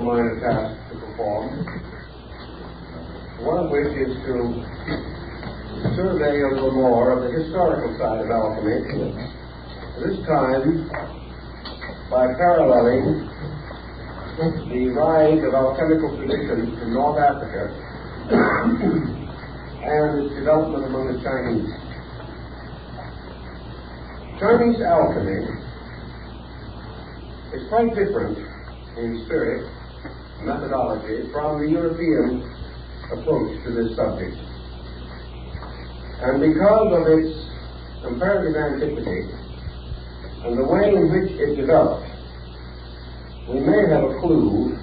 minor tasks to perform, one of which is to survey a little more of the historical side of alchemy, this time by paralleling the rise of alchemical traditions in North Africa and its development among the Chinese. Chinese alchemy is quite different in spirit, methodology, from the European approach to this subject. And because of its comparative antiquity and the way in which it developed, we may have a clue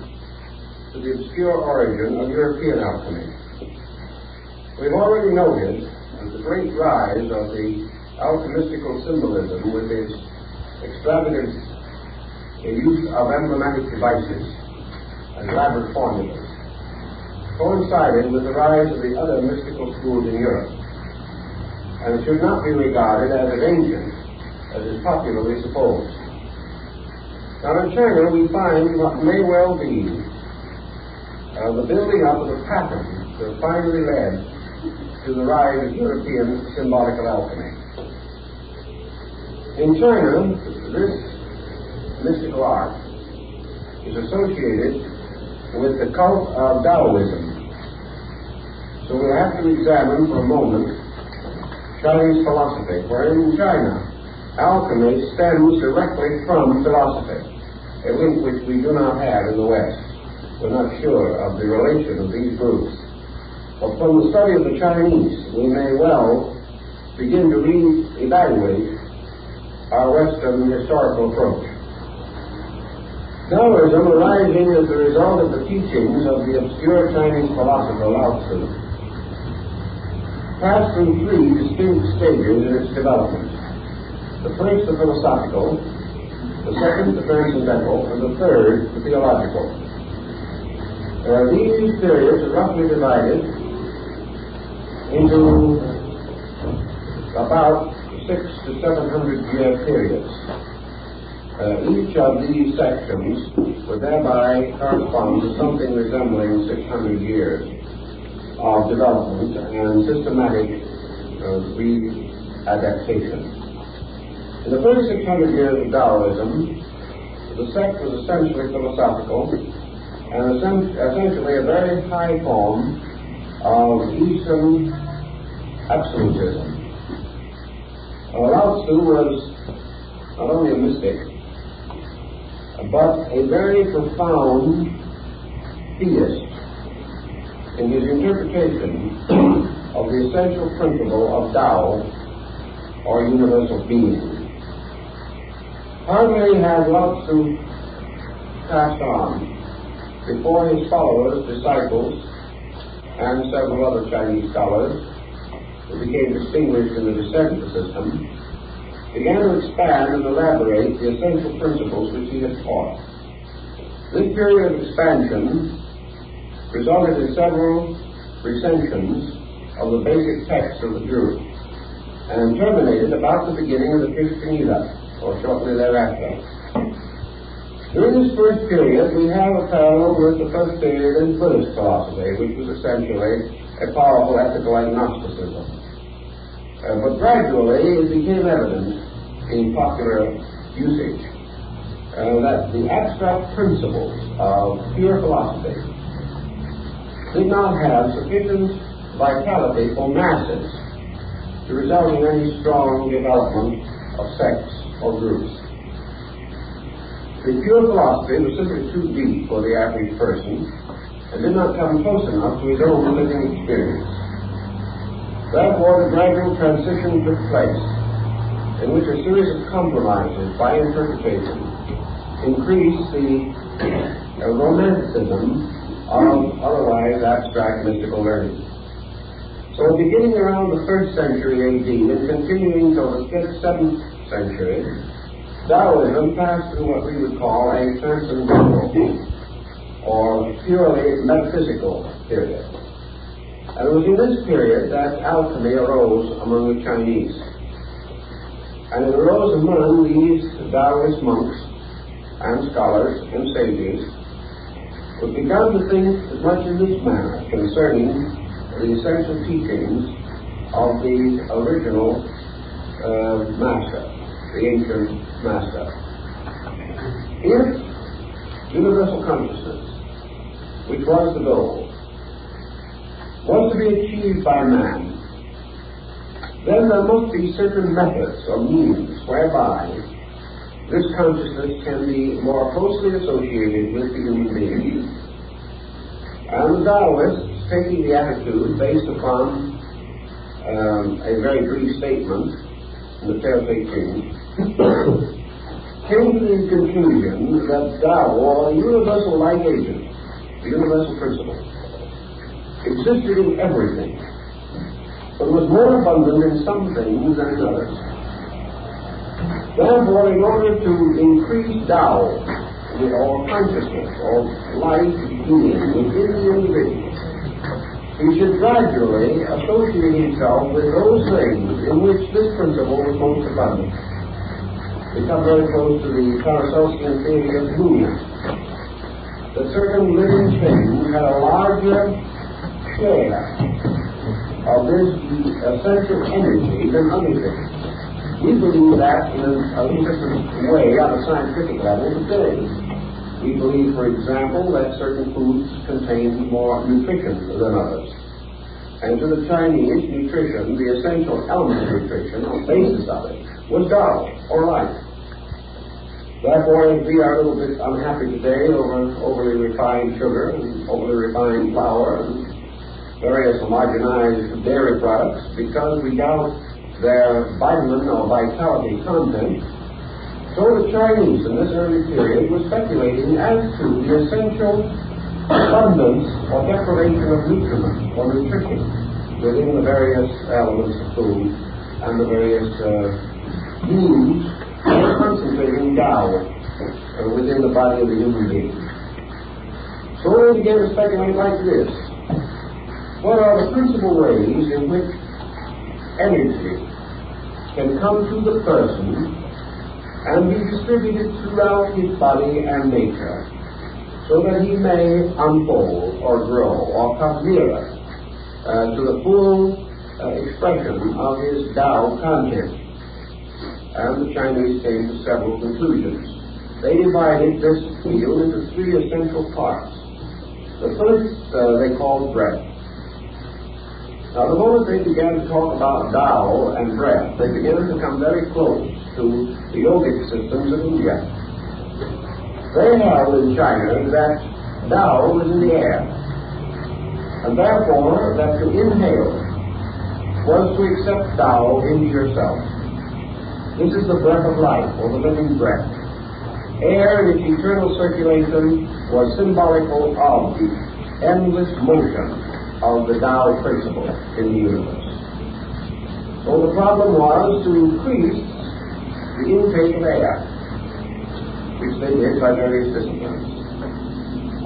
to the obscure origin of European alchemy. We've already noted that the great rise of the alchemistical symbolism with its extravagant use of emblematic devices and elaborate formulas coincided with the rise of the other mystical schools in Europe, and it should not be regarded as ancient as is popularly supposed. Now in China we find what may well be the building up of a pattern that finally led to the rise of European symbolical alchemy. In China, this mystical art is associated with the cult of Taoism. So we'll have to examine for a moment Chinese philosophy, where in China alchemy stems directly from philosophy, a link which we do not have in the West. We're not sure of the relation of these groups. But from the study of the Chinese, we may well begin to re-evaluate our Western historical approach. Taoism, arising as the result of the teachings of the obscure Chinese philosopher Lao Tzu, passed through three distinct stages in its development. The first, the philosophical; the second, the transcendental; and the third, the theological. These periods are roughly divided into about 600 to 700 year periods. Each of these sections would thereby correspond to something resembling 600 years of development and systematic re-adaptation. In the first 600 years of Taoism, the sect was essentially philosophical and essentially a very high form of Eastern absolutism. Lao Tzu was not only a mystic, but a very profound theist in his interpretation of the essential principle of Tao, or universal being. Hardly had Lao Tzu passed on before his followers, disciples, and several other Chinese scholars who became distinguished in the descent of the system began to expand and elaborate the essential principles which he had taught. This period of expansion resulted in several recensions of the basic text of the group and terminated about the beginning of the Christian era, or shortly thereafter. During this first period, we have a parallel with the first period in Buddhist philosophy, which was essentially a powerful ethical agnosticism. But gradually it became evident in popular usage that the abstract principles of pure philosophy did not have sufficient vitality for masses to result in any strong development of sects or groups. The pure philosophy was simply too deep for the average person and did not come close enough to his own living experience. Therefore, the gradual transition took place, in which a series of compromises by interpretation increased the romanticism of otherwise abstract mystical learning. So beginning around the 1st century AD and continuing till the 5th, 7th century, Taoism passed through what we would call a transcendental or purely metaphysical period. And it was in this period that alchemy arose among the Chinese. And it arose among these Taoist monks and scholars and sages was begun to think as much in this manner concerning the essential teachings of the original master, the ancient master. If universal consciousness, which was the goal, was to be achieved by man, then there must be certain methods or means whereby this consciousness can be more closely associated with the human being. And the Taoists, taking the attitude based upon a very brief statement in the Tao Te Ching, came to the conclusion that Tao, or the universal light agent, the universal principle, existed in everything, but was more abundant in some things than in others. Therefore, in order to increase Tao, or consciousness, or life being within the individual, he should gradually associate himself with those things in which this principle was most abundant. We come very close to the Paracelsian theory of union, that certain living things had a larger share of this essential energy than other things. We believe that in a different way on a scientific level today. We believe, for example, that certain foods contain more nutrition than others. And to the Chinese, nutrition, the essential element of nutrition, the basis of it, was Tao, or life. Therefore, if we are a little bit unhappy today over overly refined sugar and overly refined flour and various homogenized dairy products, because we doubt their vitamin or vitality content, so the Chinese in this early period were speculating as to the essential abundance or deprivation of nutriment or nutrition within the various elements of food and the various means of concentrating Tao within the body of the human being. So we began to speculate like this: what are the principal ways in which energy can come to the person and be distributed throughout his body and nature, so that he may unfold or grow or come nearer to the full expression of his Tao content? And the Chinese came to several conclusions. They divided this field into three essential parts. The first they called breath. Now, the moment they began to talk about Tao and breath, they began to come very close to the yogic systems of India. They held in China that Tao was in the air, and therefore that to inhale was to accept Tao into yourself. This is the breath of life, or the living breath. Air in its eternal circulation was symbolical of the endless motion of the Tao principle in the universe. So the problem was to increase the intake of air, which they did by various disciplines.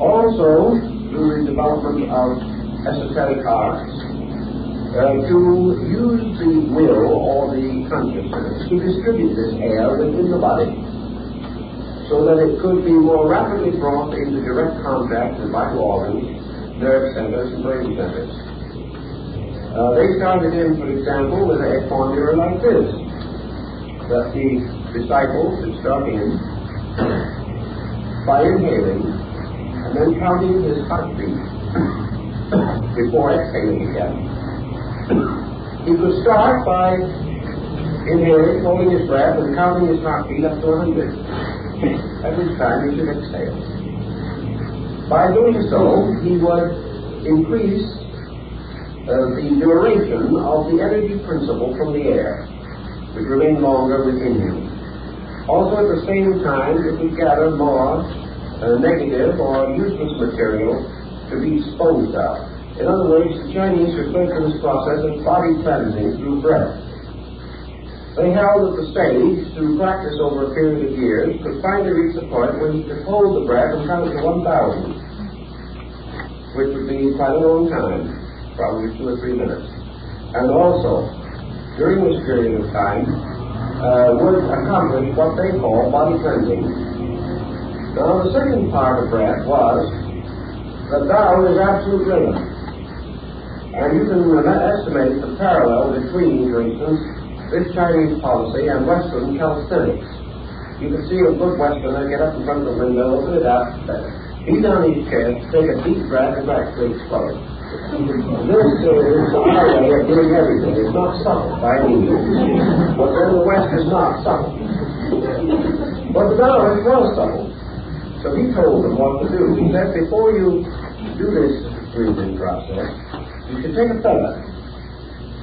Also, through the development of esoteric arts, to use the will or the consciousness to distribute this air within the body, so that it could be more rapidly brought into direct contact with vital organs, nerve centers, and brain centers. They started in, for example, with a formula like this, that the disciple should start in by inhaling and then counting his heartbeat before exhaling again. He could start by inhaling, holding his breath, and counting his heartbeat up to 100. At which time he should exhale. By doing so, he would increase the duration of the energy principle from the air, which remained longer within him. Also, at the same time, it would gather more negative or useless material to be disposed of. In other words, the Chinese referred to this process as body cleansing through breath. They held that the sage, through practice over a period of years, could finally reach the point where he could hold the breath and count to 1,000, which would be quite a long time, probably 2 or 3 minutes. And also, during this period of time, would accomplish what they call body cleansing. Now, the second part of breath was the Tao is absolute rhythm. And you can estimate the parallel between, for instance, this Chinese policy and Western calisthenics. You can see a good Westerner get up in front of the window, open it up, beat on his chest, take a deep breath, and actually explode. This is our way of doing everything. It's not subtle by any means. But then the West is not subtle. But the Taoist was subtle. So he told them what to do. He said, before you do this breathing process, you should take a feather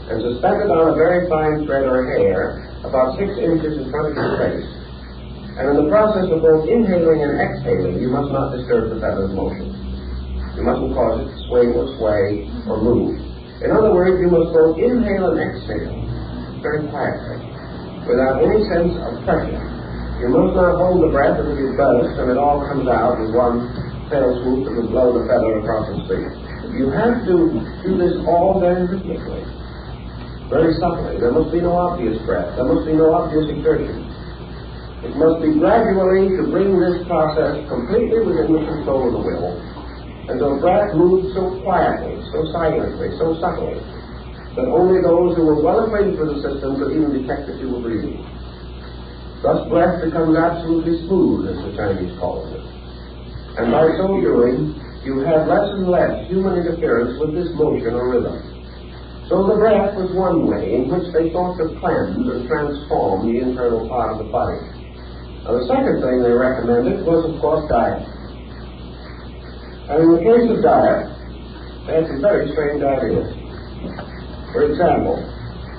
and suspend it on a very fine thread or hair about 6 inches in front of your face. And in the process of both inhaling and exhaling, you must not disturb the feather's motion. You mustn't cause it to swing or sway or move. In other words, you must both inhale and exhale very quietly, without any sense of pressure. You must not hold the breath until you burst and it all comes out with one fell swoop that will blow the feather across the street. You have to do this all very rhythmically, very subtly. There must be no obvious breath. There must be no obvious exertion. It must be gradually to bring this process completely within the control of the will, and the breath moves so quietly, so silently, so subtly, that only those who were well acquainted with the system could even detect that you were breathing. Thus breath becomes absolutely smooth, as the Chinese call it. And by so doing, you have less and less human interference with this motion or rhythm. So the breath was one way in which they sought to cleanse and transform the internal part of the body. Now, the second thing they recommended was, of course, diet. And in the case of diet, they had some very strange ideas. For example,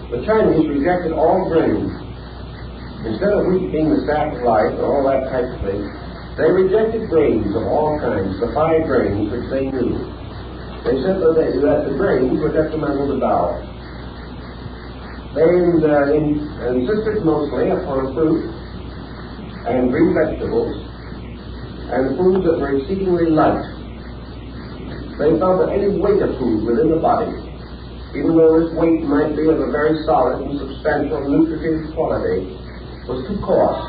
the Chinese rejected all grains. Instead of wheat being the staff of life and all that type of thing, they rejected grains of all kinds, the 5 grains which they knew. They said that the grains were detrimental to Tao. They insisted mostly upon fruit and green vegetables and foods that were exceedingly light. They felt that any weight of food within the body, even though this weight might be of a very solid and substantial nutritive quality, was too coarse,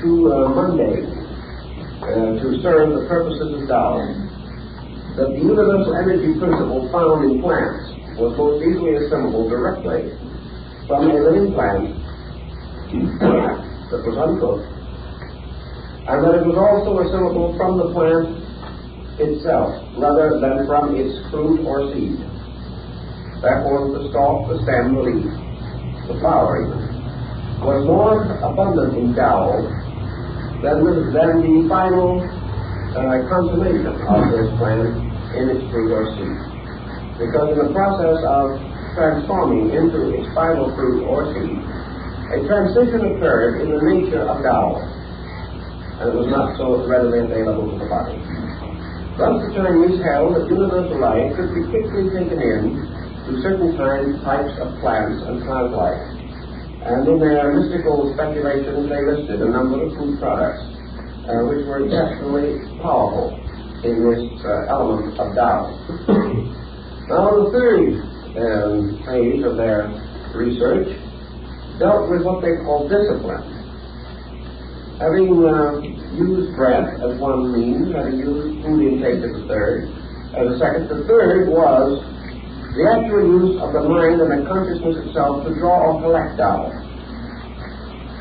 too mundane to serve the purposes of Tao. That the universal energy principle found in plants was most easily assimilable directly from a living plant that was uncooked, and that it was also assimilable from the plant itself rather than from its fruit or seed. Therefore, the stalk, the stem, the leaf, the flower even, was more abundant in Tao than the final consummation of this plant in its fruit or seed. Because in the process of transforming into its final fruit or seed, a transition occurred in the nature of Tao, and it was not so readily available to the body. Thus the Chinese held that universal life could be quickly taken in to certain types of plants and plant life. And in their mystical speculations, they listed a number of food products which were definitely powerful in this element of Tao. Now, the third phase of their research dealt with what they call discipline. Having used breath as one means, having used food intake as a third, as a second, the third was the actual use of the mind and the consciousness itself to draw or collect Tao.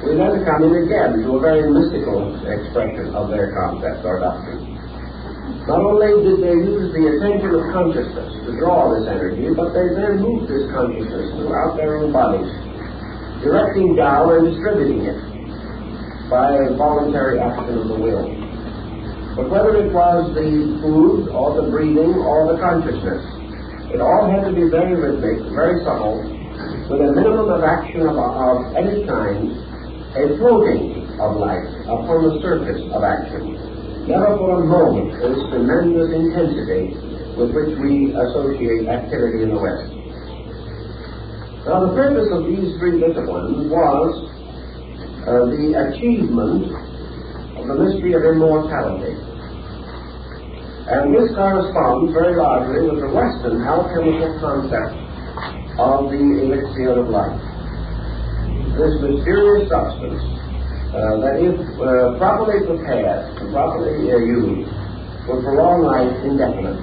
We then come in again to a very mystical expression of their concept or doctrine. Not only did they use the attention of consciousness to draw this energy, but they then moved this consciousness throughout their own bodies, directing Tao and distributing it by a voluntary action of the will. But whether it was the food or the breathing or the consciousness, it all had to be very rhythmic, very subtle, with a minimum of action of any kind, a floating of life upon the surface of action. Never for a moment this tremendous intensity with which we associate activity in the West. Now the purpose of these 3 disciplines was the achievement of the mystery of immortality. And this corresponds very largely with the Western alchemical concept of the elixir of life. This mysterious substance that if properly prepared and properly used would prolong life indefinitely.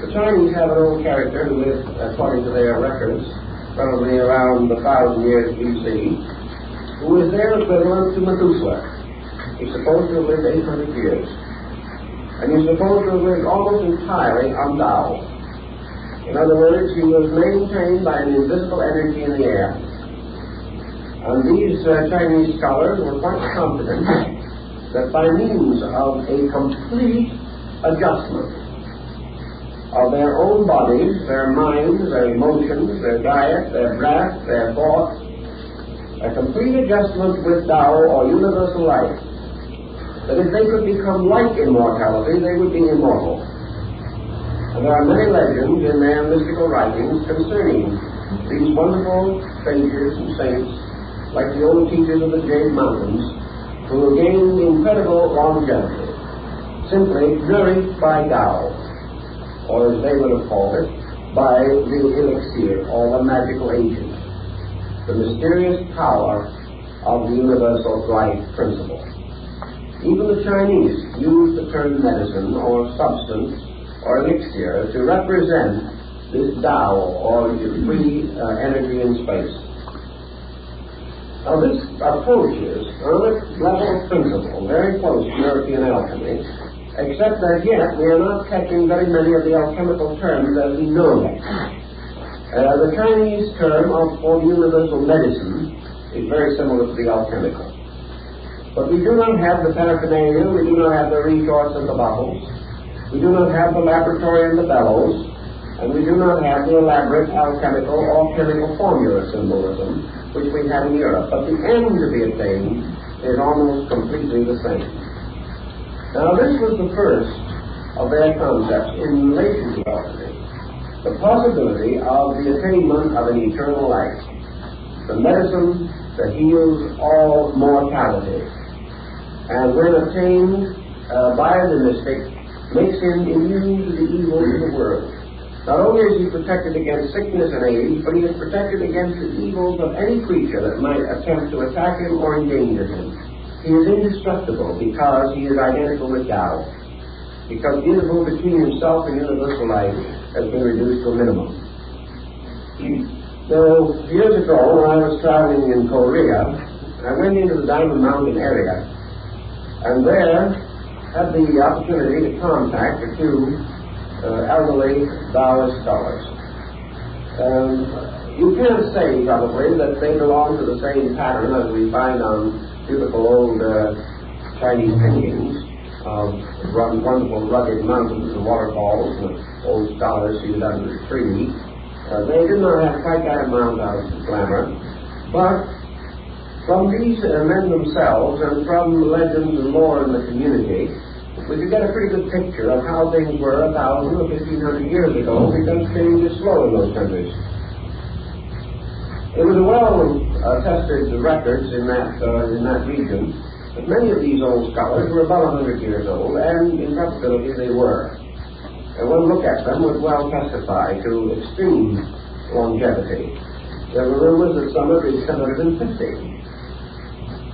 The Chinese have an old character who lived, according to their records, probably around 1,000 years BC, who is their equivalent to Methuselah. He's supposed to have lived 800 years. And he's supposed to have lived almost entirely on Tao. In other words, he was maintained by an invisible energy in the air. And these Chinese scholars were quite confident that by means of a complete adjustment of their own bodies, their minds, their emotions, their diet, their breath, their thoughts, a complete adjustment with Tao or universal life, that if they could become like immortality, they would be immortal. And there are many legends in their mystical writings concerning these wonderful sages and saints, like the old teachers of the Jade Mountains, who gained incredible longevity, simply nourished by Tao, or as they would have called it, by the elixir, or the magical agent, the mysterious power of the universal life principle. Even the Chinese use the term medicine or substance or elixir to represent this Tao or free energy in space. Now this approaches on a level of principle very close to European alchemy, except that yet we are not catching very many of the alchemical terms as we know them. The Chinese term for the universal medicine is very similar to the alchemical. But we do not have the paraphernalia, we do not have the retorts and the bottles, we do not have the laboratory and the bellows, and we do not have the elaborate alchemical or chemical formula symbolism which we have in Europe. But the end to be attained is almost completely the same. Now this was the first of their concepts in relation to alchemy, the possibility of the attainment of an eternal life, the medicine that heals all mortality, and when attained by the mystic, makes him immune to the evils of the world. Not only is he protected against sickness and age, but he is protected against the evils of any creature that might attempt to attack him or endanger him. He is indestructible because he is identical with Tao, because the interval between himself and universal life has been reduced to a minimum. So, years ago, when I was traveling in Korea, I went into the Diamond Mountain area, and there had the opportunity to contact a few elderly Taoist scholars. You can't say, probably, that they belong to the same pattern as we find on beautiful old Chinese paintings of wonderful rugged mountains and waterfalls and old scholars seated under a tree. They did not have quite that amount of glamour, but from these men themselves and from legends and lore in the community, we could get a pretty good picture of how things were 1,000 or 1,500 years ago, because change is slow in those countries. It was a well-tested records in that region that many of these old scholars were about 100 years old, and in probability they were. And one look at them would well testify to extreme longevity. There were rumors that some had reached 150.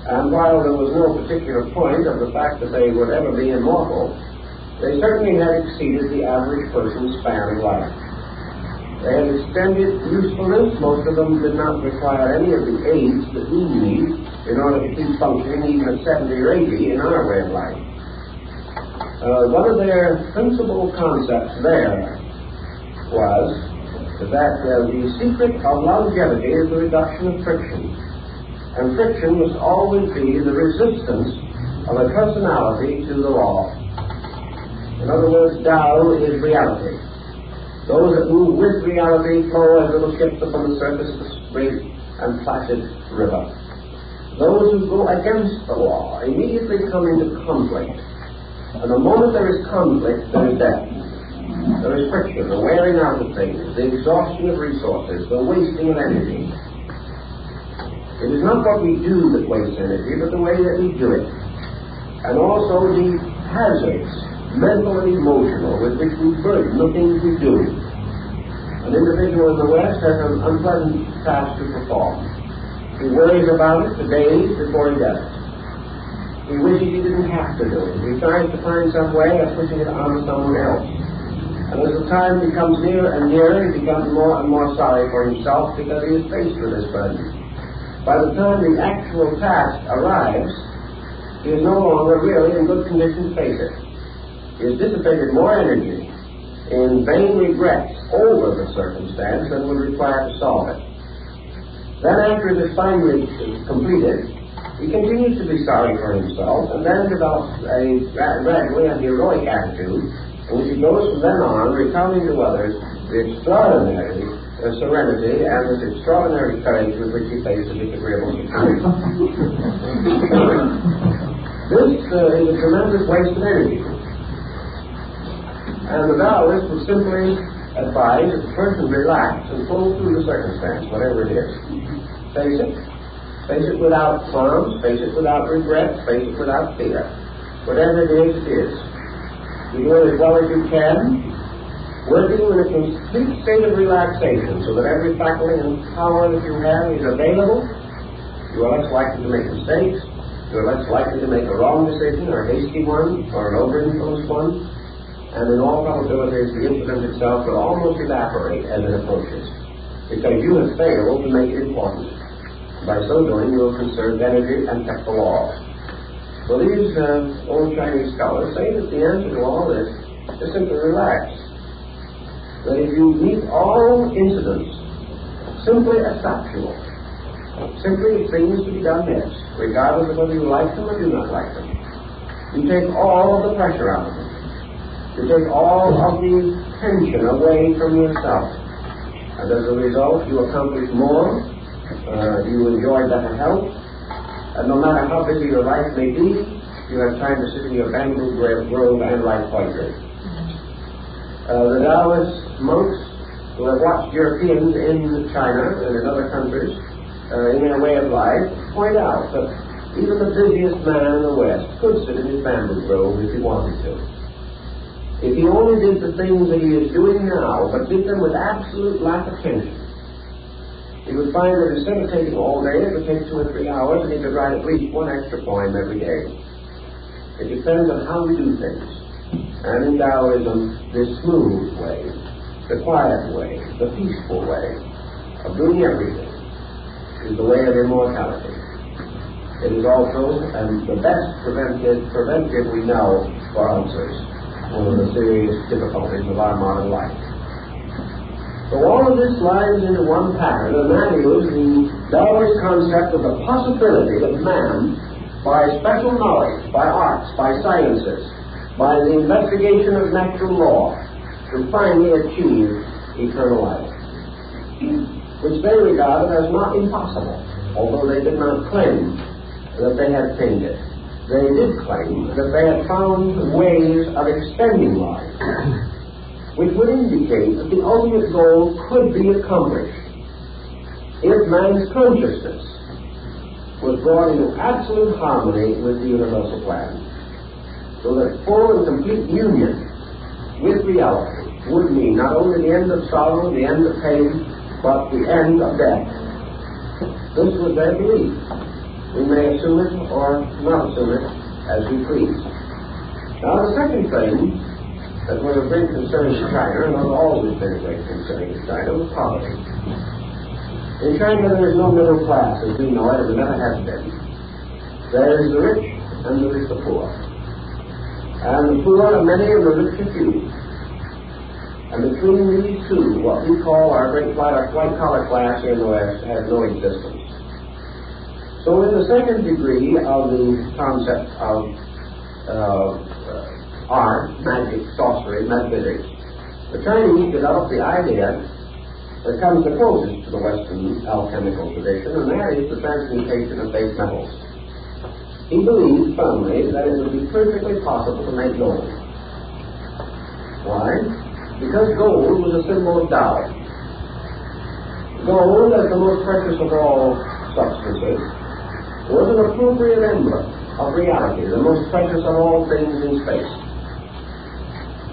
And while there was no particular point of the fact that they would ever be immortal, they certainly had exceeded the average person's span of life. They had extended usefulness. Most of them did not require any of the aids that we need in order to keep functioning even at 70 or 80 in our way of life. One of their principal concepts there was that the secret of longevity is the reduction of friction. And friction must always be the resistance of a personality to the law. In other words, Tao is reality. Those that move with reality flow as little ships upon the surface of a straight and placid river. Those who go against the law immediately come into conflict. And the moment there is conflict, there is death. There is friction, the wearing out of things, the exhaustion of resources, the wasting of energy. It is not what we do that wastes energy, but the way that we do it. And also the hazards, mental and emotional, with which we burden the things we do. An individual in the West has an unpleasant task to perform. He worries about it for days before he does it. he wishes he didn't have to do it. He tries to find some way of pushing it on someone else. And as the time becomes nearer and nearer, he becomes more and more sorry for himself because he is faced with this burden. By the time the actual task arrives, he is no longer really in good condition to face it. He has dissipated more energy in vain regrets over the circumstance than would require to solve it. Then after it is finally completed, he continues to be sorry for himself and then develops gradually a heroic attitude in which he goes from then on recounting to others the extraordinary serenity and this extraordinary courage with which he faces disagreeable situations. This is a tremendous waste of energy. And the Taoist would simply advise that the person relax and pull through the circumstance, whatever it is. Face it. Face it without qualms, face it without regret, face it without fear. Whatever it is, it is. You do it as well as you can, working in a complete state of relaxation so that every faculty and power that you have is available. You are less likely to make mistakes. You are less likely to make a wrong decision or a hasty one or an over-influenced one. And in all probability, the incident itself will almost evaporate as it approaches, because you have failed to make it important. By so doing, you will conserve energy and kept the laws. So these old Chinese scholars say that the answer to all this is simply relax. That if you meet all incidents simply as factual, simply as things to be done next, regardless of whether you like them or do not like them, you take all of the pressure out of them. You take all of the tension away from yourself. And as a result, you accomplish more, you enjoy better health, and no matter how busy your life may be, you have time to sit in your bamboo grove and write poetry. The Taoist monks who have watched Europeans in China and in other countries in their way of life point out that even the busiest man in the West could sit in his bamboo grove if he wanted to. If he only did the things that he is doing now, but did them with absolute lack of tension, he would find that instead of taking all day, it would take 2 or 3 hours, and he could write at least one extra poem every day. It depends on how we do things. And in Taoism, this smooth way, the quiet way, the peaceful way of doing everything is the way of immortality. It is also the best preventive we know for ulcers, one of the serious difficulties of our modern life. So all of this lies into one pattern, and that is the Taoist concept of the possibility of man, by special knowledge, by arts, by sciences, by the investigation of natural law, to finally achieve eternal life, which they regarded as not impossible, although they did not claim that they had attained it. They did claim that they had found ways of extending life, which would indicate that the ultimate goal could be accomplished if man's consciousness was brought into absolute harmony with the universal plan, so that full and complete union with reality would mean not only the end of sorrow, the end of pain, but the end of death. This was their belief. We may assume it or not assume it as we please. Now, the second thing that was of great concern in China, and has always been a great concern in China, was poverty. In China, there is no middle class as we know it, and there never has been. There is the rich and there is the poor. And the poor are many and the rich are few. And between these two, what we call our great white-collar class here in the West has no existence. So in the second degree of the concept of art, magic, sorcery, metaphysics, the Chinese developed the idea that comes the closest to the Western alchemical tradition, and that is the transmutation of base metals. He believed firmly that it would be perfectly possible to make gold. Why? Because gold was a symbol of Tao. Gold, as the most precious of all substances, was an appropriate emblem of reality, the most precious of all things in space.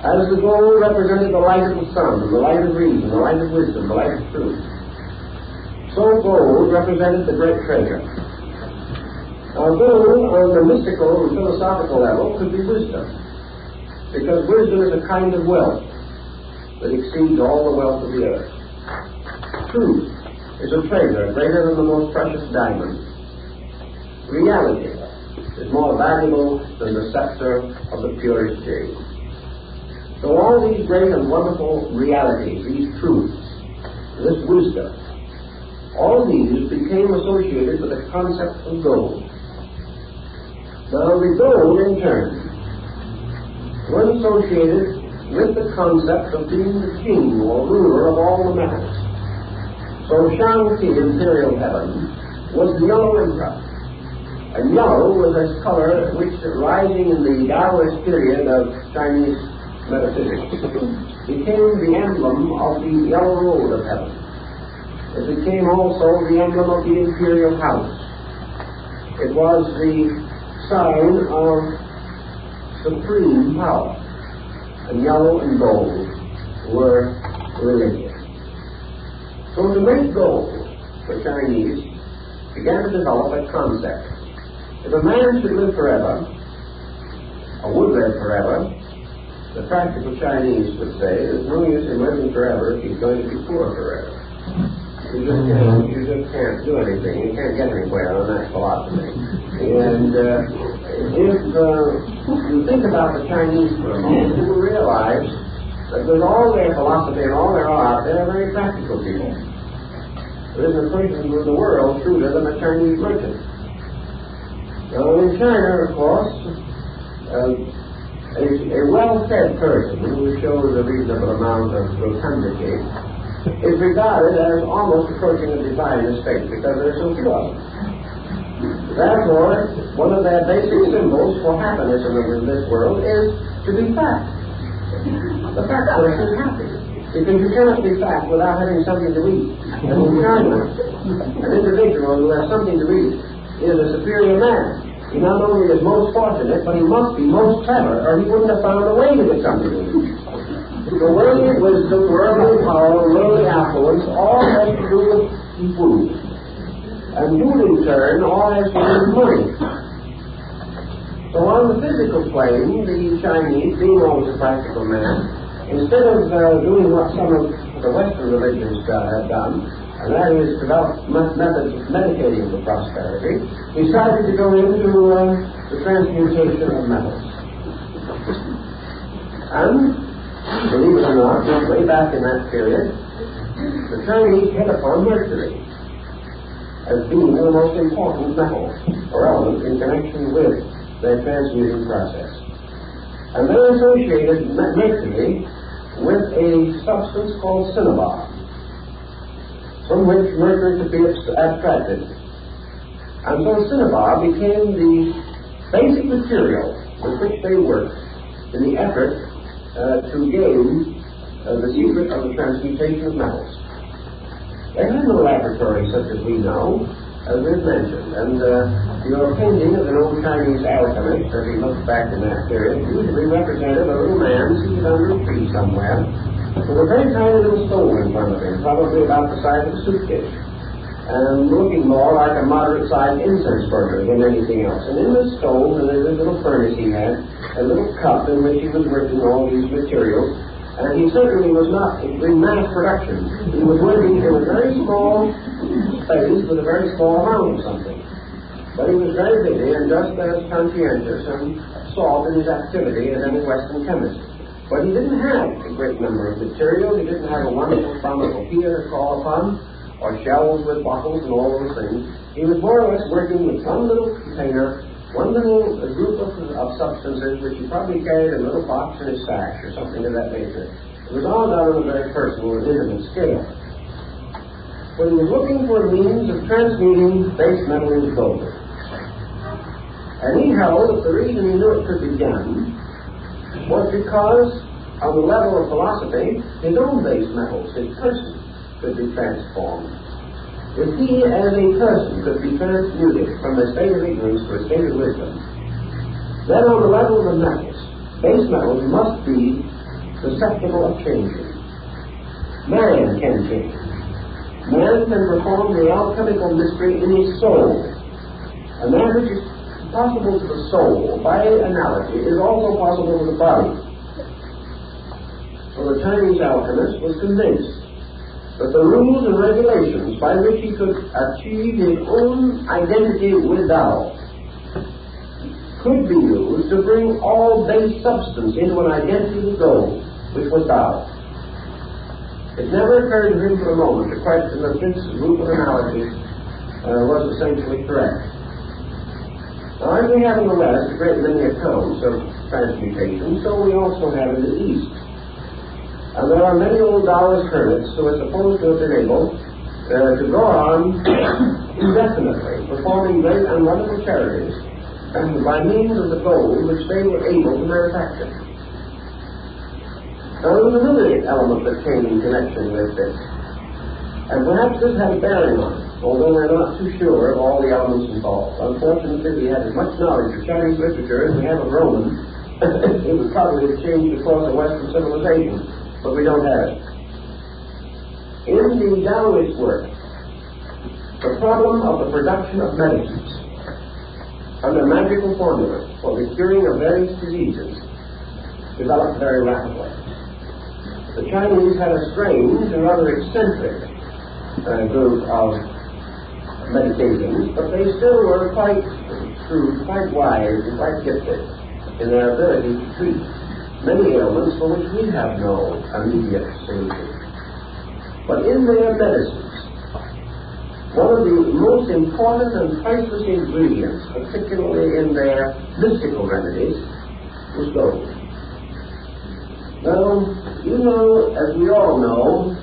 As the gold represented the light of the sun, the light of reason, the light of wisdom, the light of truth, so gold represented the great treasure. Gold on the mystical and philosophical level could be wisdom, because wisdom is a kind of wealth that exceeds all the wealth of the earth. Truth is a treasure greater than the most precious diamond. Reality is more valuable than the scepter of the purest jade. So all these great and wonderful realities, these truths, this wisdom, all these became associated with the concept of gold. Now the gold, in turn, was associated with the concept of being the king or ruler of all the metals. So Shang-Ti, imperial heaven, was the yellow emperor. And yellow was a color which, rising in the Taoist period of Chinese metaphysics, became the emblem of the yellow road of heaven. It became also the emblem of the imperial house. It was the sign of supreme power. And yellow and gold were religion. So to make gold, the Chinese began to develop a concept. If a man should live forever, or would live forever, the practical Chinese would say there's no use in living forever if he's going to be poor forever. You just can't do anything. You can't get anywhere on that philosophy. And if you think about the Chinese for a moment, you will realize that with all their philosophy and all their art, they're very practical people. There isn't a person in the world shrewder than a Chinese merchant. Now in China, of course, a well-fed person who shows a reasonable amount of rotundity is regarded as almost approaching a divine estate because there are so few of them. Therefore, one of their basic symbols for happiness in this world is to be fat. The fat person is happy because you cannot be fat without having something to eat. And in China, an individual who has something to eat is a superior man. He not only is most fortunate, but he must be most clever, or he wouldn't have found a way to get something to eat. The worldly wisdom, worldly power, worldly affluence, all has to do with food. And food, in turn, all has to do with money. So on the physical plane, the Chinese, being always a practical man, instead of doing what some of the Western religions have done, and that is develop methods of meditating for prosperity, he started to go into the transmutation of metals. And believe it or not, way back in that period, the Chinese hit upon mercury as being the most important metal or element in connection with their transmuting process. And they associated mercury with a substance called cinnabar, from which mercury could be abstracted. And so cinnabar became the basic material with which they worked in the effort to gain the secret of the transmutation of metals. They had no laboratory such as we know, as we've mentioned, and your painting of an old Chinese alchemist, as he looks back in that period, usually represented a little man seated under a tree somewhere, with a very tiny little stove in front of him, probably about the size of a suitcase, and looking more like a moderate-sized incense burner than anything else. And in the stove, and in the little furnace he had, a little cup in which he was working all these materials, and he certainly was not in mass production. He was working in a very small space with a very small amount of something. But he was very busy and just as conscientious and sought in his activity as any Western chemist. But he didn't have a great number of materials. He didn't have a wonderful pharmacopoeia to call upon, or shelves with bottles and all those things. He was more or less working with one little container, one little group of substances which he probably carried in a little box in his sash or something of that nature. It was all done on a very personal and intimate scale. But he was looking for a means of transmuting base metal into gold. And he held that the reason he knew it could be done was because, on the level of philosophy, his own base metals, his person, could be transformed. If he, as a person, could be transmuted from a state of ignorance to a state of wisdom, then on the level of the metals, base metals must be susceptible of changing. Man can change. Man can perform the alchemical mystery in his soul. And that which is possible to the soul, by analogy, is also possible to the body. So the Chinese alchemist was convinced that the rules and regulations by which he could achieve his own identity with Tao could be used to bring all base substance into an identity with gold, which was Tao. It never occurred to him for a moment to question that this group of analogies was essentially correct. Now, as we have in the West a great many accounts of transmutation, so we also have in the East. And there are many old Taoist hermits who are supposed to have been able to go on indefinitely, performing great and wonderful charities, and by means of the gold which they were able to manufacture. Now, there was another element that came in connection with this, and perhaps this had a bearing on it, although we're not too sure of all the elements involved. Unfortunately, we have as much knowledge of Chinese literature as we have of Roman. It would probably have changed the course of Western civilization, but we don't have it. In the Taoist work, the problem of the production of medicines under magical formulas for the curing of various diseases developed very rapidly. The Chinese had a strange and rather eccentric group of medications, but they still were quite shrewd, quite wise, and quite gifted in their ability to treat many ailments for which we have no immediate solution. But in their medicines, one of the most important and priceless ingredients, particularly in their mystical remedies, was gold. Now, you know, as we all know,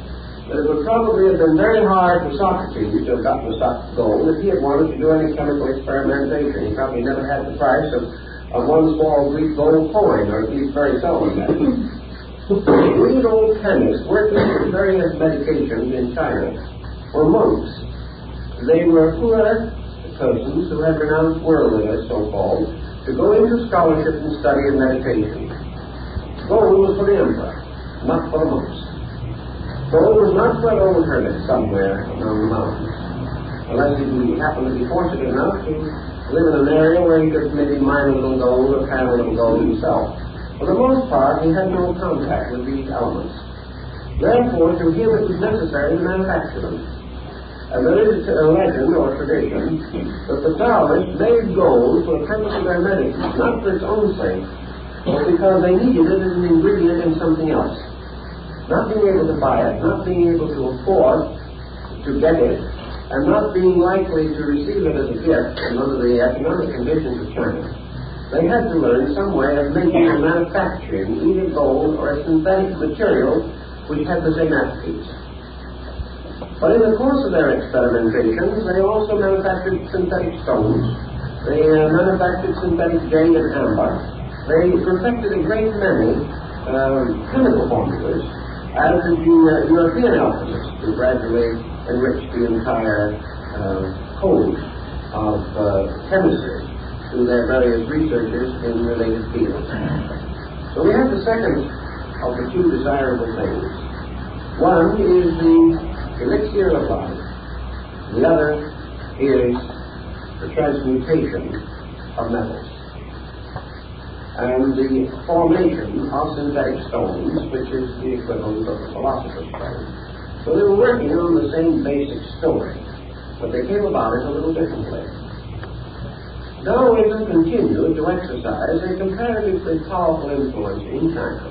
that it would probably have been very hard for Socrates to have gotten the gold if he had wanted to do any chemical experimentation. He probably never had the price of one small Greek gold coin, or at least very seldom had it. Great old chemists working with various medications in China were monks. They were poor persons who had renounced worldliness, so-called, to go into scholarship and study and meditation. Gold was for the emperor, not for the monks. Gold was not for an old hermit somewhere among the mountains, unless he happened to be fortunate enough to live in an area where he could maybe mine a little gold or pan a little gold himself. For the most part, he had no contact with these elements. Therefore, to him it was necessary to manufacture them. And there is a legend or tradition that the Taoists made gold for the purpose of their medicine, not for its own sake, but because they needed it as an ingredient in something else. Not being able to buy it, not being able to afford to get it, and not being likely to receive it as a gift under the economic conditions of China, they had to learn some way of making and manufacturing either gold or a synthetic material which had the same attributes. But in the course of their experimentations, they also manufactured synthetic stones. They manufactured synthetic jade and amber. They perfected a great many chemical formulas, as did the European alchemists, who gradually enriched the entire code of chemistry through their various researchers in related fields. So we have the second of the two desirable things. One is the elixir of life. The other is the transmutation of metals and the formation of synthetic stones, which is the equivalent of the philosopher's stone. So they were working on the same basic story, but they came about it a little differently. Taoism continued to exercise a comparatively powerful influence in China,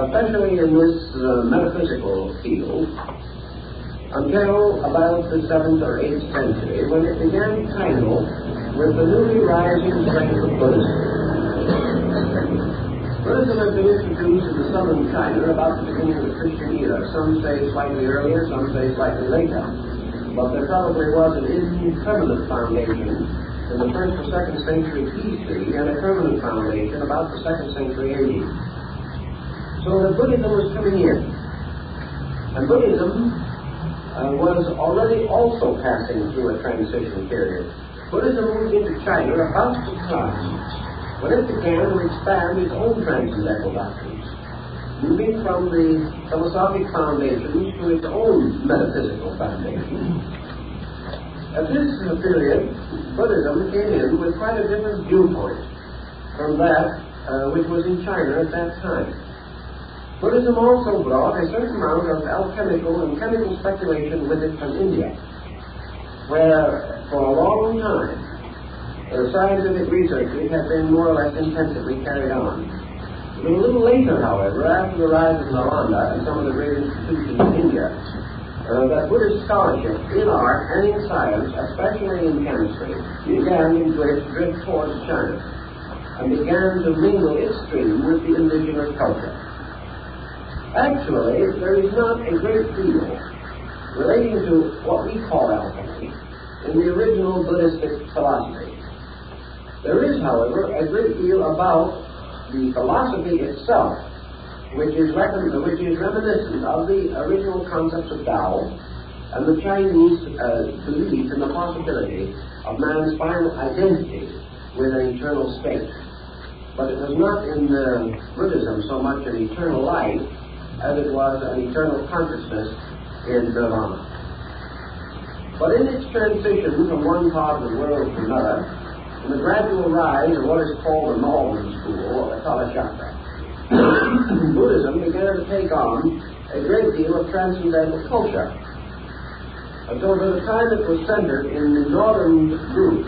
especially in this metaphysical field, until about the 7th or 8th century, when it began to tangle with the newly rising strength of Buddhism. Buddhism had been introduced into southern China about the beginning of the Christian era. Some say slightly earlier, some say slightly later. But there probably was an impermanent foundation in the 1st or 2nd century BC and a permanent foundation about the 2nd century AD. So that Buddhism was coming in. And Buddhism was already also passing through a transition period. Buddhism moved into China about the time when it began to expand its own transcendental doctrines, moving from the philosophic foundations to its own metaphysical foundations. At this period, Buddhism came in with quite a different viewpoint from that which was in China at that time. Buddhism also brought a certain amount of alchemical and chemical speculation with it from India, where for a long time scientific researches have been more or less intensively carried on. But a little later, however, after the rise of Nalanda and some of the great institutions in India, that Buddhist scholarship in art and in science, especially in chemistry, began to drift towards China and began to mingle its stream with the indigenous culture. Actually, there is not a great deal relating to what we call alchemy in the original Buddhistic philosophy. There is, however, a great deal about the philosophy itself, which is reminiscent of the original concepts of Tao and the Chinese belief in the possibility of man's final identity with an eternal state. But it was not in Buddhism so much an eternal life as it was an eternal consciousness in Nirvana. But in its transition from one part of the world to another, in the gradual rise of what is called the Northern School, or the Kala Chakra, Buddhism began to take on a great deal of transcendental culture. Until by the time it was centered in the northern group,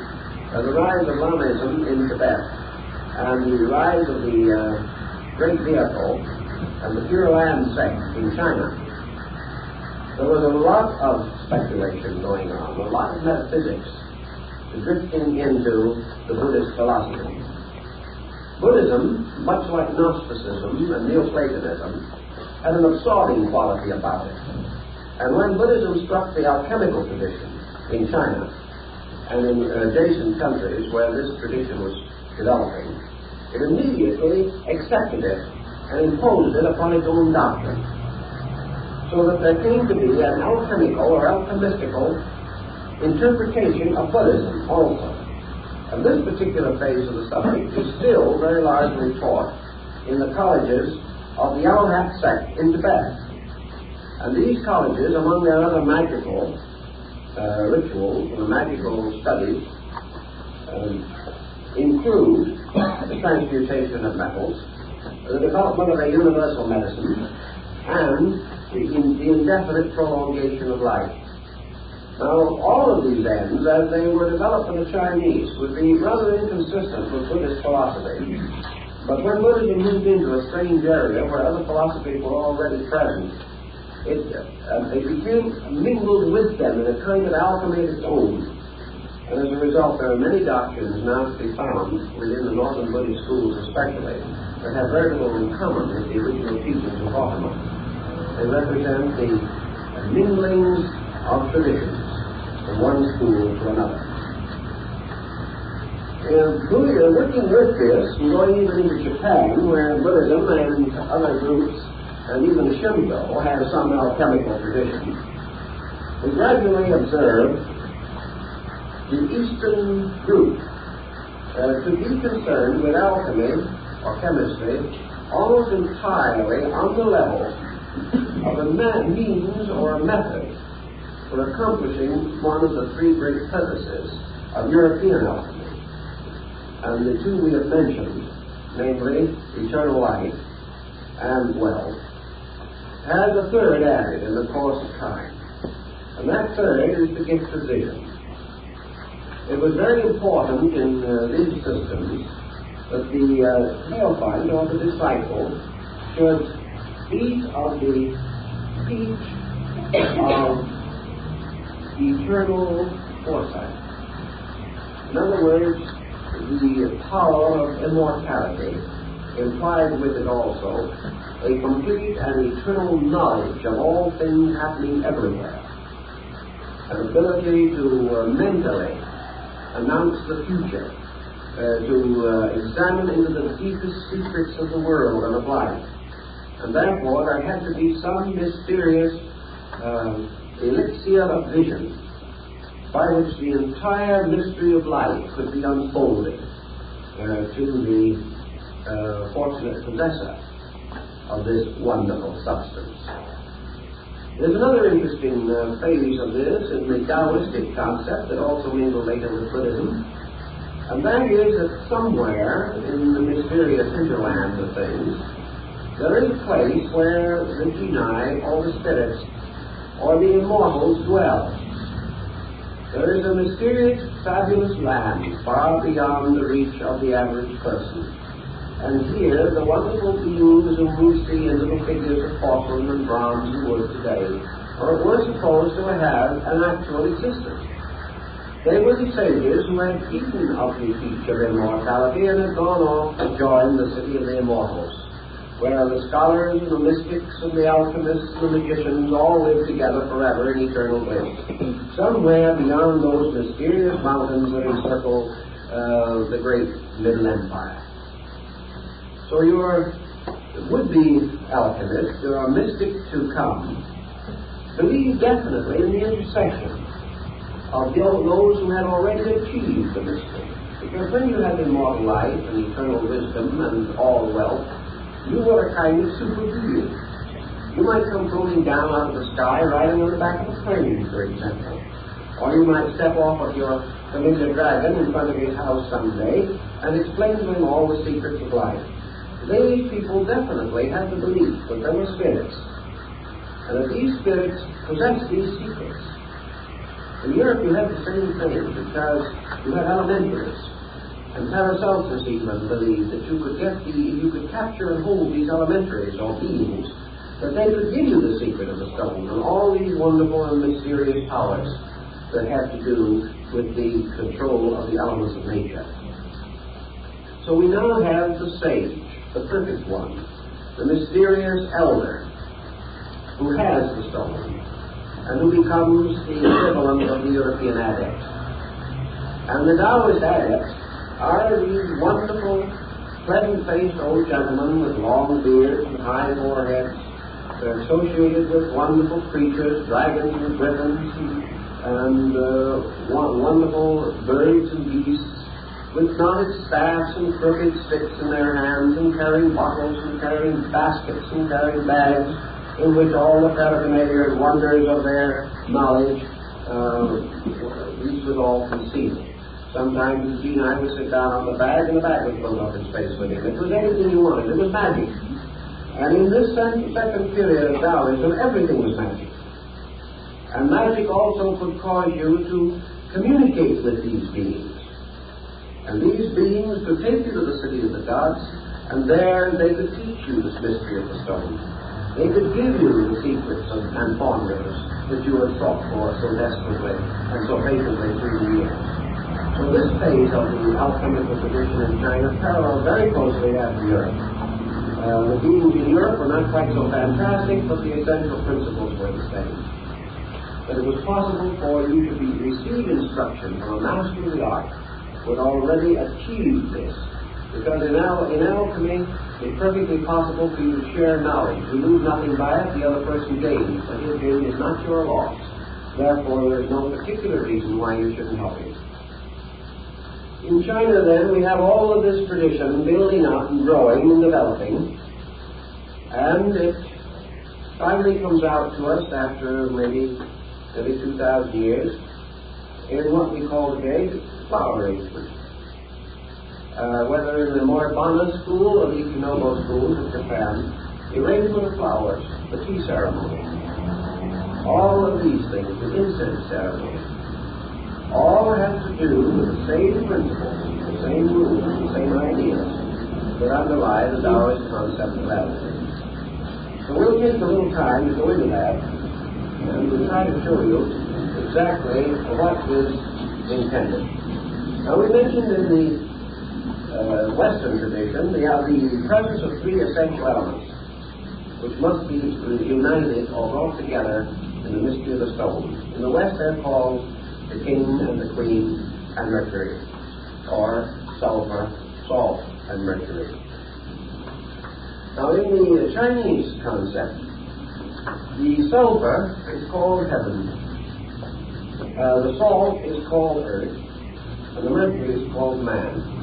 the rise of Lamaism in Tibet, and the rise of the Great Vehicle, and the Pure Land sect in China, there was a lot of speculation going on, a lot of metaphysics drifting into the Buddhist philosophy. Buddhism, much like Gnosticism and Neoplatonism, had an absorbing quality about it. And when Buddhism struck the alchemical tradition in China and in adjacent countries where this tradition was developing, it immediately accepted it and imposed it upon its own doctrine. So that there came to be an alchemical or alchemistical interpretation of Buddhism also. And this particular phase of the subject is still very largely taught in the colleges of the Alahat sect in Tibet. And these colleges, among their other magical rituals and magical studies, include the transmutation of metals, the development of a universal medicine, and the indefinite prolongation of life. Now, all of these ends, as they were developed in the Chinese, would be rather inconsistent with Buddhist philosophy. But when Buddhism moved into a strange area where other philosophies were already present, they became mingled with them in a kind of alchemy of its own. And as a result, there are many doctrines now to be found within the northern Buddhist schools especially that have very little in common with the original teachings of Gautama. They represent the minglings of traditions from one school to another. Working with this, and going even into Japan, where Buddhism and other groups, and even Shinto, have some alchemical tradition, we gradually observed the Eastern group to be concerned with alchemy or chemistry almost entirely on the level of a means or a method for accomplishing one of the three great purposes of European alchemy. And the two we have mentioned, namely eternal life and wealth, has a third added in the course of time. And that third is the gift of vision. It was very important in these systems that the neophyte or the disciple should eat of the peach of eternal foresight. In other words, the power of immortality implied with it also a complete and eternal knowledge of all things happening everywhere, an ability to mentally announce the future, to examine into the deepest secrets of the world and of life. And therefore there had to be some mysterious elixir of vision by which the entire mystery of life could be unfolded to the fortunate possessor of this wonderful substance. There's another interesting phase of this in the Taoistic concept that also mingled later with Buddhism, and that is that somewhere in the mysterious hinterland of things, there is a place where the genii, or the spirits, or the immortals dwell. There is a mysterious, fabulous land far beyond the reach of the average person. And here, the wonderful beings whom we see in little figures of porcelain and bronze and wood today were supposed to have an actual existence. They were the sages who had eaten of the peach of immortality and had gone off to join the city of the immortals, where the scholars and the mystics and the alchemists and the magicians all live together forever in eternal bliss, somewhere beyond those mysterious mountains that encircle the great Middle Empire. So your would-be alchemist, your mystic to come, believe definitely in the intercession of those who had already achieved the mystery. Because when you have immortal life and eternal wisdom and all wealth, you are a kind of super being. You might come floating down out of the sky riding on the back of a plane, for example. Or you might step off of your familiar dragon in front of his house someday and explain to him all the secrets of life. These people definitely had the belief that there were spirits, and that these spirits possessed these secrets. In Europe you had the same thing, because you had elementaries. And Paracelsus even believed that you could capture and hold these elementaries or beings, that they could give you the secret of the stone and all these wonderful and mysterious powers that had to do with the control of the elements of nature. So we now have the sage, the perfect one, the mysterious elder, who has the stone, and who becomes the equivalent of the European adept. And the Taoist adepts are these wonderful, pleasant-faced old gentlemen with long beards and high foreheads. They're associated with wonderful creatures, dragons and griffins, and wonderful birds and beasts, with knotted staffs and crooked sticks in their hands, and carrying bottles and carrying baskets and carrying bags, in which all the paraphernalia and wonders of their knowledge, these was all concealed. Sometimes the genii would sit down on the bag, and the bag would float up in space with him. It was anything you wanted. It was magic. And in this second period of Taoism, everything was magic. And magic also could cause you to communicate with these beings. And these beings could take you to the city of the gods, and there they could teach you this mystery of the stone. They could give you the secrets and formulas that you had sought for so desperately and so patiently through the years. So this phase of the alchemical tradition in China parallels very closely after Europe. The beings in Europe were not quite so fantastic, but the essential principles were the same. That it was possible for you to receive instruction from a master of the art who had already achieved this. Because in alchemy, it's perfectly possible for you to share knowledge. You lose nothing by it, the other person gains, but his gain is not your loss. Therefore, there is no particular reason why you shouldn't help him. In China, then, we have all of this tradition building up and growing and developing, and it finally comes out to us after maybe 2,000 years in what we call today flower arrangement. Whether in the Moribana school or the Ikinobo schools of Japan, the arrangement of flowers, the tea ceremony, all of these things, the incense ceremony, all have to do with the same principles, the same rules, the same ideas that underlie the Taoist concept of alchemy. So we'll take a little time to go into that, and we'll try to show you exactly what is intended. Now we mentioned in the Western tradition, the presence of three essential elements, which must be united or brought together in the mystery of the stone. In the West, they're called the king and the queen and Mercury, or sulfur, salt, and Mercury. Now, in the Chinese concept, the sulfur is called heaven, the salt is called earth, and the Mercury is called man.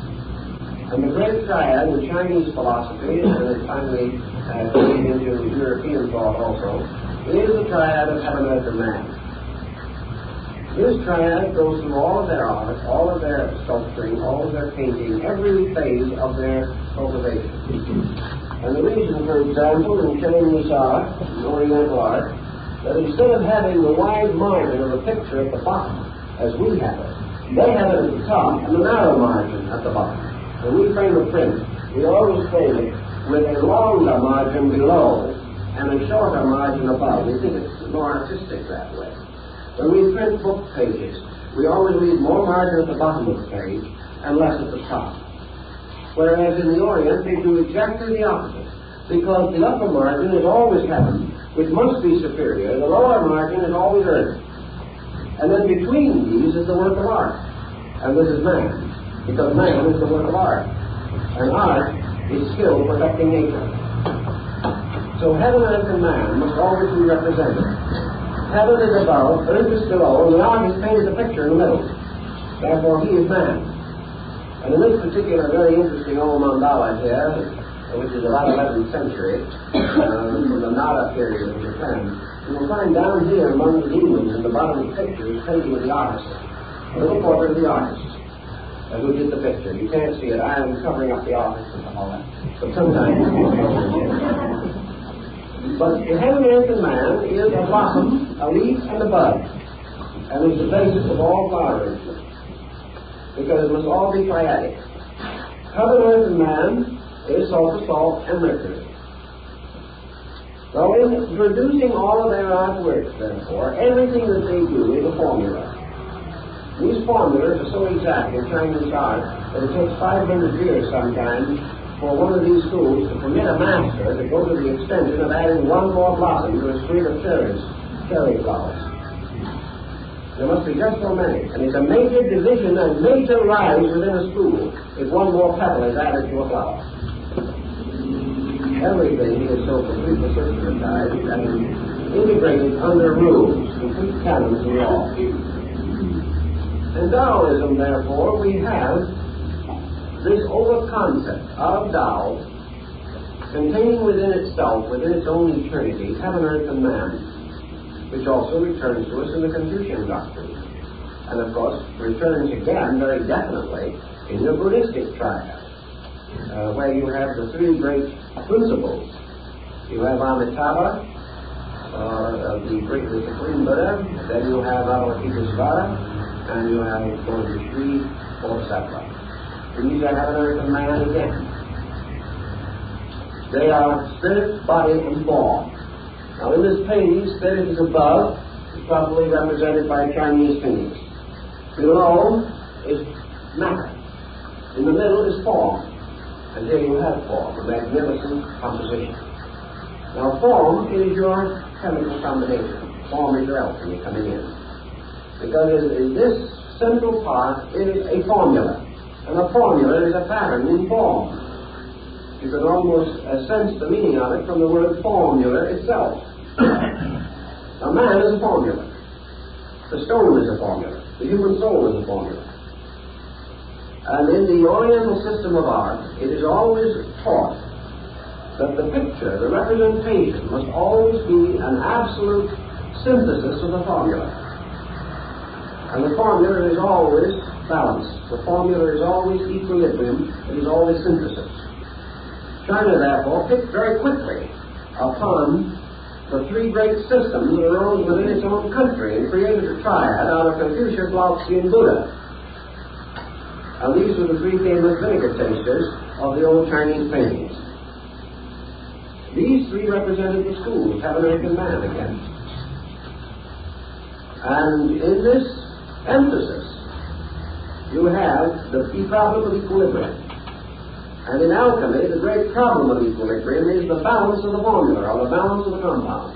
And the great triad in Chinese philosophy, and it finally came into European thought also, is the triad of heaven, earth, and man. This triad goes through all of their art, all of their sculpturing, all of their painting, every phase of their cultivation. And the reason, for example, in Chinese art, in Oriental art, that instead of having the wide margin of a picture at the bottom, as we have it, they have it at the top and the narrow margin at the bottom. When we frame a print, we always frame it with a longer margin below and a shorter margin above. We think it's more artistic that way. When we print book pages, we always leave more margin at the bottom of the page and less at the top. Whereas in the Orient, they do exactly the opposite, because the upper margin is always heaven, which must be superior. The lower margin is always earth. And then between these is the work of art. And this is man, because man is the work of art. And art is skill perfecting nature. So heaven, earth, and man must always be represented. Heaven is above, earth is below, and the artist painted the picture in the middle. Therefore, he is man. And in this particular very interesting old mandala here, which is about 11th century, from the Nara period of Japan, you will find down here among the demons in the bottom of the picture is painting of the artist. A little portrait of the artist who did the picture. You can't see it. I am covering up the artist and all that. But sometimes you can see it. But the heaven, earth, and man is a blossom, a leaf, and a bud, and is the basis of all flower arrangement, because it must all be triadic. Heaven, earth, and man is sulfur, salt, and mercury. So in producing all of their artworks, therefore, everything that they do is a formula. These formulas are so exact in Chinese art that it takes 500 years sometimes for one of these schools to permit a master to go to the extension of adding one more blossom to a street of cherry flowers. There must be just so many. And it's a major division, a major rise within a school if one more petal is added to a flower. Everything is so completely systematized and integrated under rules, complete canons of law. In Taoism, therefore, we have this over-concept of Tao containing within itself, within its own eternity, heaven, earth, and man, which also returns to us in the Confucian doctrine. And, of course, returns again very definitely in the Buddhistic triad, where you have the three great principles. You have Amitabha, the Supreme Buddha, then you have Avalokitesvara, and you have the Sri Bodhisattva. These are heaven, earth, and man again. They are spirit, body, and form. Now in this painting, spirit is above, is probably represented by Chinese fingers. Below is matter. In the middle is form. And here you have form, a magnificent composition. Now form is your chemical combination. Form is your alchemy coming in. Because in this central part is a formula. And a formula is a pattern in form. You can almost sense the meaning of it from the word formula itself. A man is a formula. The stone is a formula. The human soul is a formula. And in the Oriental system of art, it is always taught that the picture, the representation, must always be an absolute synthesis of the formula. And the formula is always balance. The formula is always equilibrium. It is always synthesis. China, therefore, picked very quickly upon the three great systems that arose within its own country and created a triad out of Confucius, Lao Tzu, and Buddha. And these were the three famous vinegar tasters of the old Chinese paintings. These three represented the schools, heaven, earth, and man again. And in this emphasis, you have the problem of equilibrium. And in alchemy, the great problem of equilibrium is the balance of the formula, or the balance of the compound.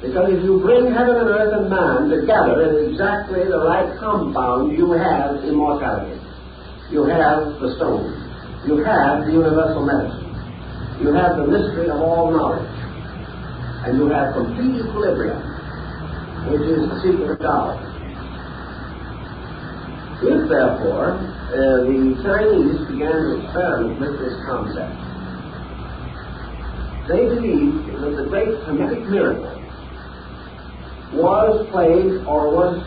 Because if you bring heaven and earth and man together in exactly the right compound, you have immortality. You have the stone. You have the universal medicine. You have the mystery of all knowledge. And you have complete equilibrium, which is the secret of Tao. If, therefore, the Chinese began to experiment with this concept, they believed it was a great hermetic miracle was played or was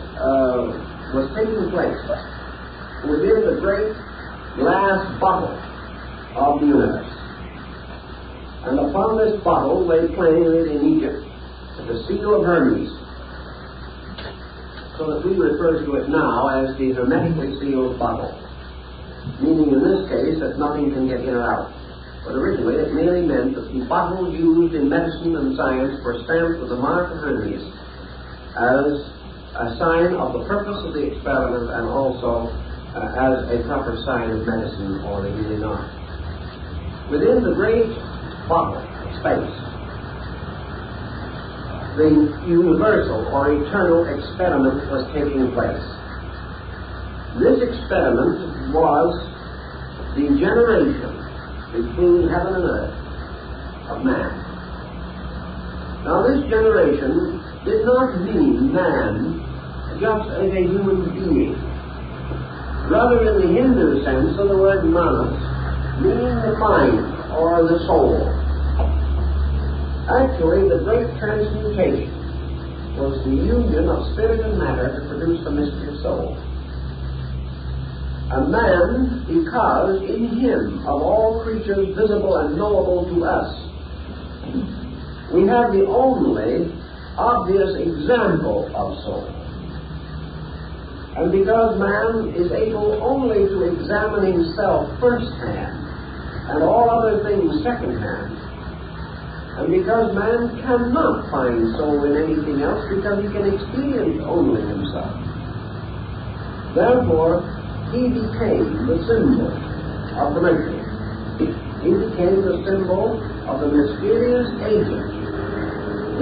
taking place within the great glass bottle of the universe. And upon this bottle lay plainly in Egypt the seal of Hermes, so that we refer to it now as the hermetically sealed bottle, meaning in this case that nothing can get in or out. But originally it merely meant that the bottles used in medicine and science were stamped with the mark of Hermes as a sign of the purpose of the experiment and also as a proper sign of medicine or the healing art. Within the great bottle space, the universal or eternal experiment was taking place. This experiment was the generation between heaven and earth of man. Now this generation did not mean man just as a human being. Rather, in the Hindu sense of the word manas, meaning the mind or the soul. Actually, the great transmutation was the union of spirit and matter to produce the mystery of soul. A man, because in him, of all creatures visible and knowable to us, we have the only obvious example of soul. And because man is able only to examine himself firsthand and all other things secondhand, and because man cannot find soul in anything else because he can experience only himself, therefore he became the symbol of the mystery. He became the symbol of the mysterious agent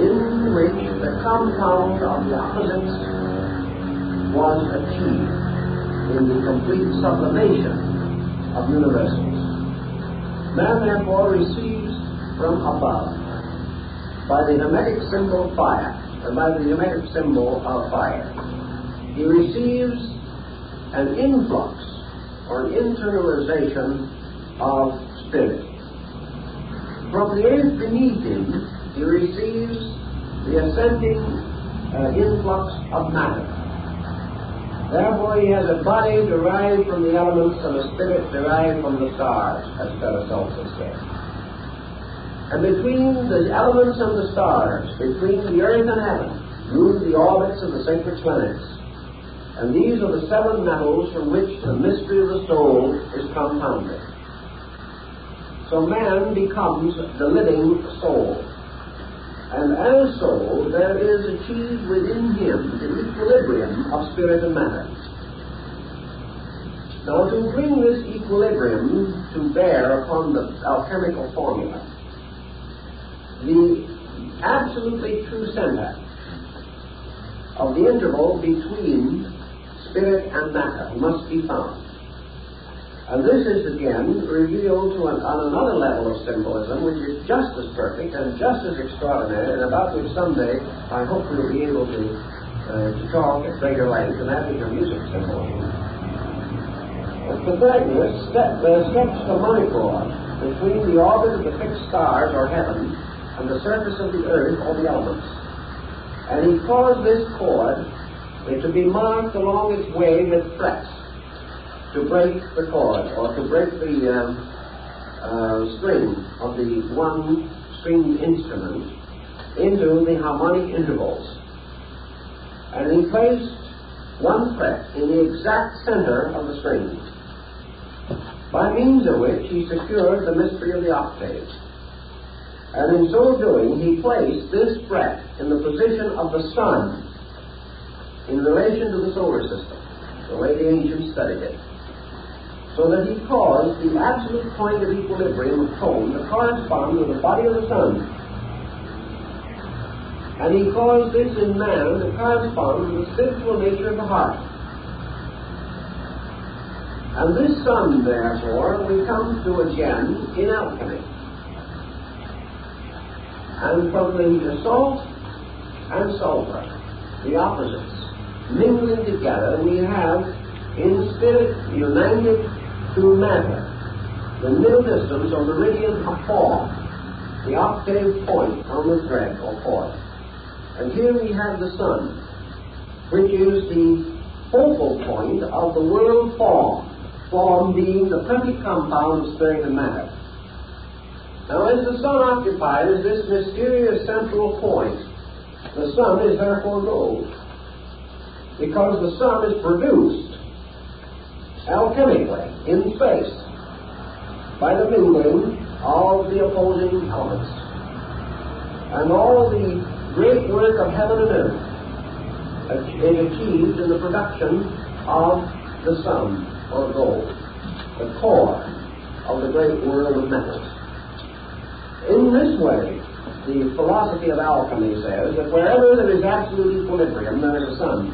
in which the compound of the opposites was achieved in the complete sublimation of universals. Man therefore receives from above by the hermetic symbol fire, and by the hermetic symbol of fire, he receives an influx or an internalization of spirit. From the earth beneath him, he receives the ascending influx of matter. Therefore, he has a body derived from the elements and a spirit derived from the stars, as Paracelsus said. And between the elements and the stars, between the earth and heaven, move the orbits of the sacred planets. And these are the seven metals from which the mystery of the soul is compounded. So man becomes the living soul. And as soul, there is achieved within him the equilibrium of spirit and matter. Now, to bring this equilibrium to bear upon the alchemical formula, the absolutely true center of the interval between spirit and matter must be found. And this is again revealed on another level of symbolism which is just as perfect and just as extraordinary, and about which someday I hope we'll be able to talk at greater length, and that is your music symbolism. Pythagoras sketched a monochord between the orbit of the fixed stars or heaven and the surface of the earth or the elements. And he caused this chord to be marked along its way with frets to break the chord or to break the string of the one stringed instrument into the harmonic intervals. And he placed one fret in the exact center of the string, by means of which he secured the mystery of the octaves. And in so doing, he placed this fret in the position of the sun in relation to the solar system, the way the ancients studied it, so that he caused the absolute point of equilibrium of tone to correspond with the body of the sun. And he caused this in man to correspond with the spiritual nature of the heart. And this sun, therefore, we come to again in alchemy. And from the salt and sulfur, the opposites, mingling together, we have in spirit united to matter the middle distance or meridian of form, the octave point on the thread or cord. And here we have the sun, which is the focal point of the world form being the perfect compound of spirit and matter. Now, as the sun occupies this mysterious central point, the sun is therefore gold, because the sun is produced alchemically in space by the mingling of the opposing elements. And all the great work of heaven and earth is achieved in the production of the sun, or gold, the core of the great world of metals. In this way, the philosophy of alchemy says that wherever there is absolute equilibrium, there is a sun.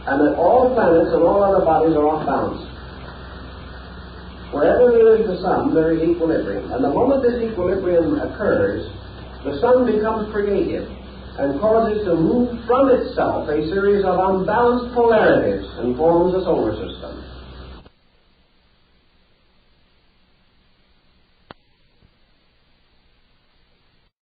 And that all planets and all other bodies are off balance. Wherever there is the sun, there is equilibrium. And the moment this equilibrium occurs, the sun becomes creative and causes to move from itself a series of unbalanced polarities and forms a solar system.